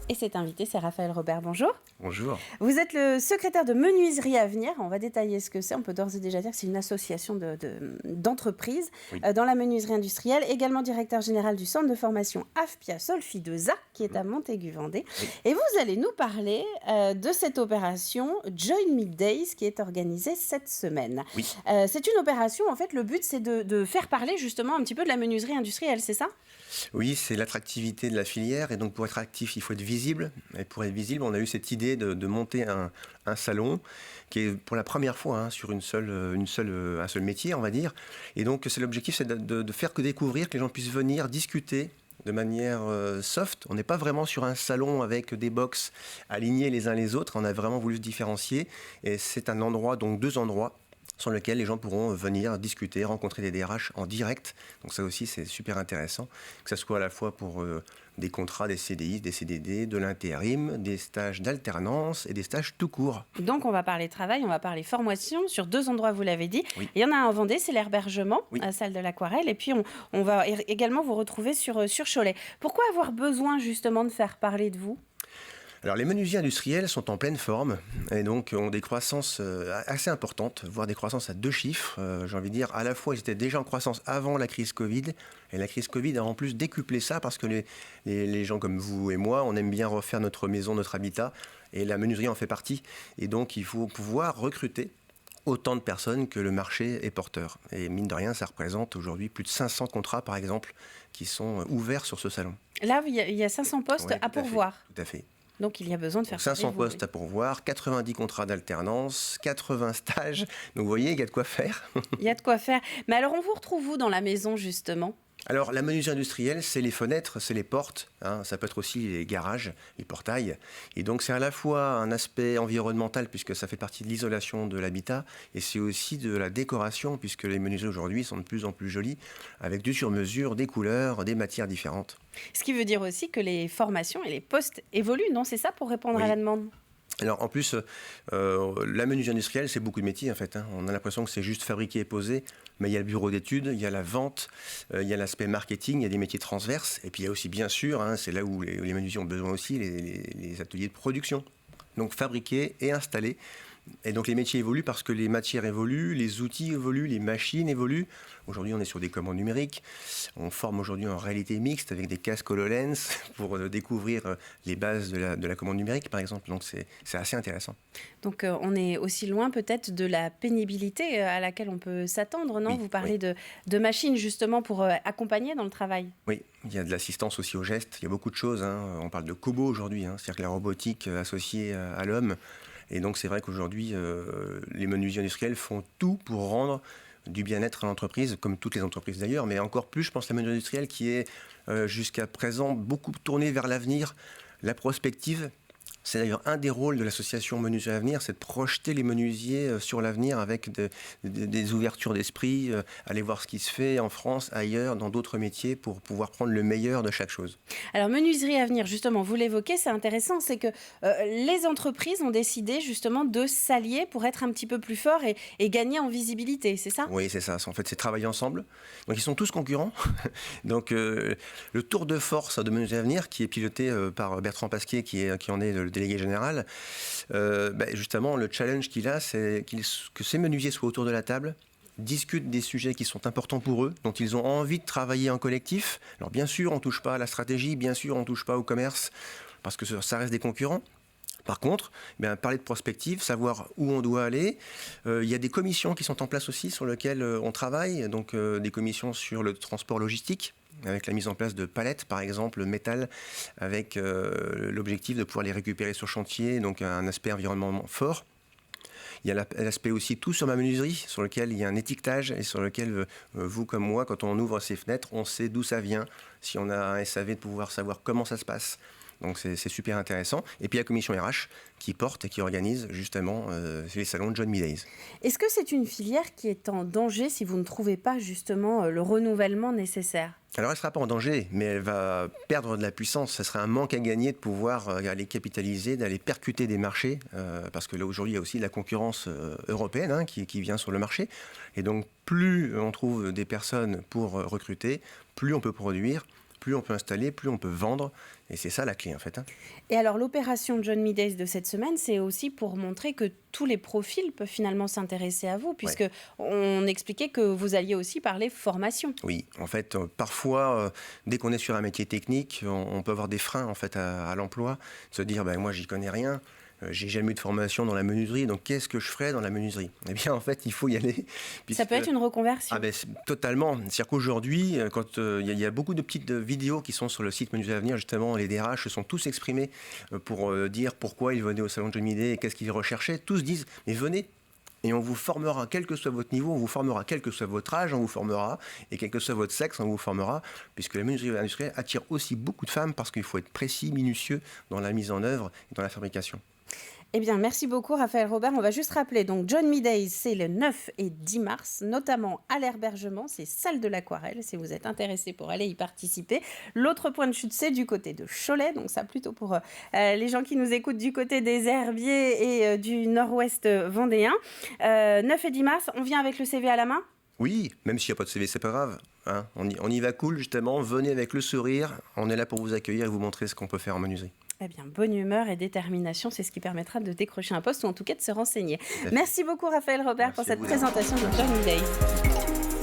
Et cet invité, c'est Raphaël Robert. Bonjour. Bonjour. Vous êtes le secrétaire de Menuiserie Avenir. On va détailler ce que c'est. On peut d'ores et déjà dire que c'est une association d'entreprises dans la menuiserie industrielle. Également directeur général du centre de formation AFPIA Solfideza, qui est à Montaigu-Vendée. Oui. Et vous allez nous parler de cette opération Join Me Days qui est organisée cette semaine. Oui. C'est une opération, en fait, le but, c'est de faire parler justement un petit peu de la menuiserie industrielle, c'est ça ? Oui, c'est l'attractivité de la filière. Et donc, pour être actif, il faut être visible. Et pour être visible, on a eu cette idée de monter un salon qui est pour la première fois sur un seul métier, on va dire. Et donc, l'objectif, c'est de faire que découvrir, que les gens puissent venir discuter de manière soft. On n'est pas vraiment sur un salon avec des box alignés les uns les autres. On a vraiment voulu se différencier. Et c'est un endroit, donc 2 endroits, sur lequel les gens pourront venir discuter, rencontrer des DRH en direct. Donc ça aussi, c'est super intéressant, que ce soit à la fois pour des contrats, des CDI, des CDD, de l'intérim, des stages d'alternance et des stages tout court. Donc on va parler travail, on va parler formation sur 2 endroits, vous l'avez dit. Oui. Il y en a un en Vendée, c'est l'Herbergement, à Salle de l'Aquarelle. Et puis on va également vous retrouver sur Cholet. Pourquoi avoir besoin justement de faire parler de vous ? Alors les menuisiers industriels sont en pleine forme et donc ont des croissances assez importantes, voire des croissances à 2 chiffres. J'ai envie de dire, à la fois ils étaient déjà en croissance avant la crise Covid et la crise Covid a en plus décuplé ça parce que les gens comme vous et moi, on aime bien refaire notre maison, notre habitat et la menuiserie en fait partie. Et donc il faut pouvoir recruter autant de personnes que le marché est porteur. Et mine de rien, ça représente aujourd'hui plus de 500 contrats par exemple qui sont ouverts sur ce salon. Là, il y a 500 postes à pourvoir. Tout à fait. Donc, il y a besoin de faire 500 postes à pourvoir, 90 contrats d'alternance, 80 stages. Donc, vous voyez, il y a de quoi faire. Il y a de quoi faire. Mais alors, on vous retrouve où dans la maison, justement ? Alors, la menuiserie industrielle, c'est les fenêtres, c'est les portes. Ça peut être aussi les garages, les portails. Et donc, c'est à la fois un aspect environnemental, puisque ça fait partie de l'isolation de l'habitat, et c'est aussi de la décoration, puisque les menuiseries aujourd'hui sont de plus en plus jolies, avec du sur-mesure, des couleurs, des matières différentes. Ce qui veut dire aussi que les formations et les postes évoluent, non ? C'est ça pour répondre à la demande ? Alors en plus, la menuiserie industrielle, c'est beaucoup de métiers en fait. On a l'impression que c'est juste fabriquer et poser, mais il y a le bureau d'études, il y a la vente, il y a l'aspect marketing, il y a des métiers transverses, et puis il y a aussi bien sûr, c'est là où les menuisiers ont besoin aussi, les ateliers de production. Donc fabriquer et installer. Et donc les métiers évoluent parce que les matières évoluent, les outils évoluent, les machines évoluent. Aujourd'hui, on est sur des commandes numériques. On forme aujourd'hui en réalité mixte avec des casques HoloLens pour découvrir les bases de la commande numérique, par exemple. Donc c'est assez intéressant. Donc on est aussi loin peut-être de la pénibilité à laquelle on peut s'attendre, non ? Oui, vous parlez de machines justement pour accompagner dans le travail. Oui, il y a de l'assistance aussi aux gestes. Il y a beaucoup de choses. On parle de cobots aujourd'hui, c'est-à-dire que la robotique associée à l'homme. Et donc c'est vrai qu'aujourd'hui, les menuisiers industriels font tout pour rendre du bien-être à l'entreprise, comme toutes les entreprises d'ailleurs, mais encore plus, je pense, la menuiserie industrielle qui est jusqu'à présent beaucoup tournée vers l'avenir, la prospective. C'est d'ailleurs un des rôles de l'association Menuiserie Avenir, c'est de projeter les menuisiers sur l'avenir avec des ouvertures d'esprit, aller voir ce qui se fait en France, ailleurs, dans d'autres métiers, pour pouvoir prendre le meilleur de chaque chose. Alors Menuiserie Avenir, justement, vous l'évoquez, c'est intéressant, c'est que les entreprises ont décidé justement de s'allier pour être un petit peu plus forts et gagner en visibilité, c'est ça ? Oui, c'est ça. En fait, c'est travailler ensemble. Donc ils sont tous concurrents. Donc le tour de force de Menuiserie Avenir, qui est piloté par Bertrand Pasquier, qui en est le délégué général, justement, le challenge qu'il a, c'est que ces menuisiers soient autour de la table, discutent des sujets qui sont importants pour eux, dont ils ont envie de travailler en collectif. Alors bien sûr, on ne touche pas à la stratégie, bien sûr, on ne touche pas au commerce, parce que ça reste des concurrents. Par contre, parler de prospective, savoir où on doit aller. Il y a des commissions qui sont en place aussi sur lesquelles on travaille, donc des commissions sur le transport logistique, avec la mise en place de palettes, par exemple, métal, avec l'objectif de pouvoir les récupérer sur chantier, donc un aspect environnemental fort. Il y a l'aspect aussi tout sur ma menuiserie, sur lequel il y a un étiquetage et sur lequel vous comme moi, quand on ouvre ces fenêtres, on sait d'où ça vient. Si on a un SAV, de pouvoir savoir comment ça se passe. Donc c'est super intéressant. Et puis la commission RH qui porte et qui organise justement les salons de John Me Days. Est-ce que c'est une filière qui est en danger si vous ne trouvez pas justement le renouvellement nécessaire ? Alors elle ne sera pas en danger, mais elle va perdre de la puissance. Ça serait un manque à gagner de pouvoir aller capitaliser, d'aller percuter des marchés, parce que là aujourd'hui il y a aussi la concurrence européenne qui vient sur le marché. Et donc plus on trouve des personnes pour recruter, plus on peut produire, plus on peut installer, plus on peut vendre. Et c'est ça la clé en fait. Et alors l'opération John Me Days de cette semaine, c'est aussi pour montrer que tous les profils peuvent finalement s'intéresser à vous, puisque on expliquait que vous alliez aussi parler formation. Oui, en fait, parfois, dès qu'on est sur un métier technique, on peut avoir des freins en fait à l'emploi, se dire moi j'y connais rien. J'ai jamais eu de formation dans la menuiserie, donc qu'est-ce que je ferais dans la menuiserie ? Eh bien, en fait, il faut y aller. Ça peut être une reconversion. Totalement. C'est-à-dire qu'aujourd'hui, quand il y a beaucoup de petites vidéos qui sont sur le site Menuiserie Avenir, justement, les DRH se sont tous exprimés pour dire pourquoi ils venaient au salon de John Me Days et qu'est-ce qu'ils recherchaient. Tous disent, mais venez. Et on vous formera, quel que soit votre niveau, on vous formera, quel que soit votre âge, on vous formera, et quel que soit votre sexe, on vous formera, puisque la menuiserie industrielle attire aussi beaucoup de femmes parce qu'il faut être précis, minutieux dans la mise en œuvre et dans la fabrication. Eh bien, merci beaucoup, Raphaël Robert. On va juste rappeler, donc, John Me Days, c'est le 9 et 10 mars, notamment à l'Herbergement, c'est salle de l'Aquarelle, si vous êtes intéressé pour aller y participer. L'autre point de chute, c'est du côté de Cholet, donc ça plutôt pour les gens qui nous écoutent du côté des Herbiers et du nord-ouest vendéen. 9 et 10 mars, on vient avec le CV à la main ? Oui, même s'il n'y a pas de CV, c'est pas grave. On y va cool, justement. Venez avec le sourire. On est là pour vous accueillir et vous montrer ce qu'on peut faire en menuiserie. Eh bien, bonne humeur et détermination, c'est ce qui permettra de décrocher un poste ou en tout cas de se renseigner. Merci beaucoup, Raphaël Robert, pour cette présentation de John Me Days.